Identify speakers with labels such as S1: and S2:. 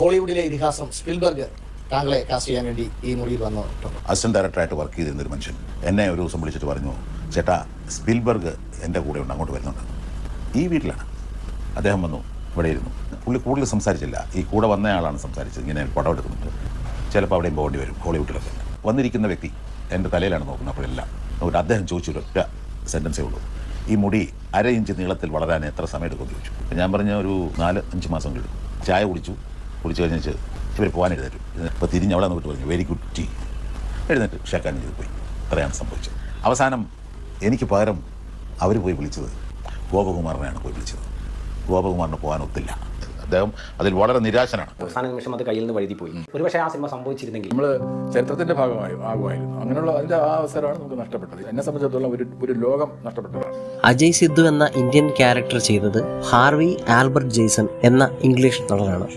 S1: ഹോളിവുഡിലെ ഇതിഹാസം സ്പിൽബർഗ് താങ്കളെ കാസ്റ്റ് ചെയ്യാൻ വേണ്ടി ഈ മുറിയിൽ വന്നിട്ടുണ്ട്.
S2: അസിസ്റ്റന്റ് ഡയറക്ടറായിട്ട് വർക്ക് ചെയ്തിരുന്ന ഒരു മനുഷ്യൻ എന്നെ ഒരു ദിവസം വിളിച്ചിട്ട് പറഞ്ഞു, ചേട്ടാ സ്പിൽബർഗ് എൻ്റെ കൂടെ ഉണ്ട്, അങ്ങോട്ട് വരുന്നുണ്ട്. ഈ വീട്ടിലാണ് അദ്ദേഹം വന്നു, ഇവിടെ ഇരുന്നു. പുള്ളി കൂടുതൽ സംസാരിച്ചില്ല, ഈ കൂടെ വന്നയാളാണ് സംസാരിച്ചത്. ഇങ്ങനെ പടം എടുക്കുന്നുണ്ട്, ചിലപ്പോൾ അവിടെയും പോകേണ്ടി വരും ഹോളിവുഡിലൊക്കെ. വന്നിരിക്കുന്ന വ്യക്തി എൻ്റെ തലയിലാണ് നോക്കുന്നത്. അപ്പോഴെല്ലാം അദ്ദേഹം ചോദിച്ചു, ഒറ്റ സെൻറ്റൻസേ ഉള്ളൂ, ഈ മുടി 1/2 ഇഞ്ച് നീളത്തിൽ വളരാൻ എത്ര സമയം എടുക്കുമെന്ന് ചോദിച്ചു. അപ്പോൾ ഞാൻ പറഞ്ഞ ഒരു 4-5 മാസം എടുക്കും. ചായ കുടിച്ചു കഴിഞ്ഞിട്ട് ഇവർ പോകാൻ എഴുന്നേറ്റു. ഇപ്പോൾ തിരിഞ്ഞ് അവളെ നോക്കിയിട്ട് പറഞ്ഞു, വെരി ഗുഡ് ടീ. എഴുന്നേറ്റ് ഷേക്കാൻ ചെയ്ത് പോയി. അത്രയാണ് സംഭവിച്ചത്. അവസാനം എനിക്ക് പകരം അവർ പോയി വിളിച്ചത് ഗോപകുമാറിനെയാണ് പോയി വിളിച്ചത്. ഗോപകുമാറിന് പോകാൻ ഒത്തില്ല. അദ്ദേഹം അതിൽ വളരെ നിരാശനാണ്.
S3: അവസാന നിമിഷം അത് കയ്യിൽ നിന്ന് വഴുതിപ്പോയി. ഒരുപക്ഷെ ആ സിനിമ സംഭവിച്ചിരുന്നെങ്കിൽ
S4: നമ്മൾ ചരിത്രത്തിന്റെ ആകുമായിരുന്നു. അങ്ങനെയുള്ള അതിന്റെ ആ അവസരമാണ് നമുക്ക് നഷ്ടപ്പെട്ടത്. എന്നെ സംബന്ധിച്ചിടത്തോളം ഒരു ലോകം നഷ്ടപ്പെട്ടതാണ്.
S5: അജയ് സിദ്ധു എന്ന ഇന്ത്യൻ ക്യാരക്ടർ ചെയ്തത് ഹാർവി ആൽബർട്ട് ജെയ്സൺ എന്ന ഇംഗ്ലീഷ് നടനാണ്.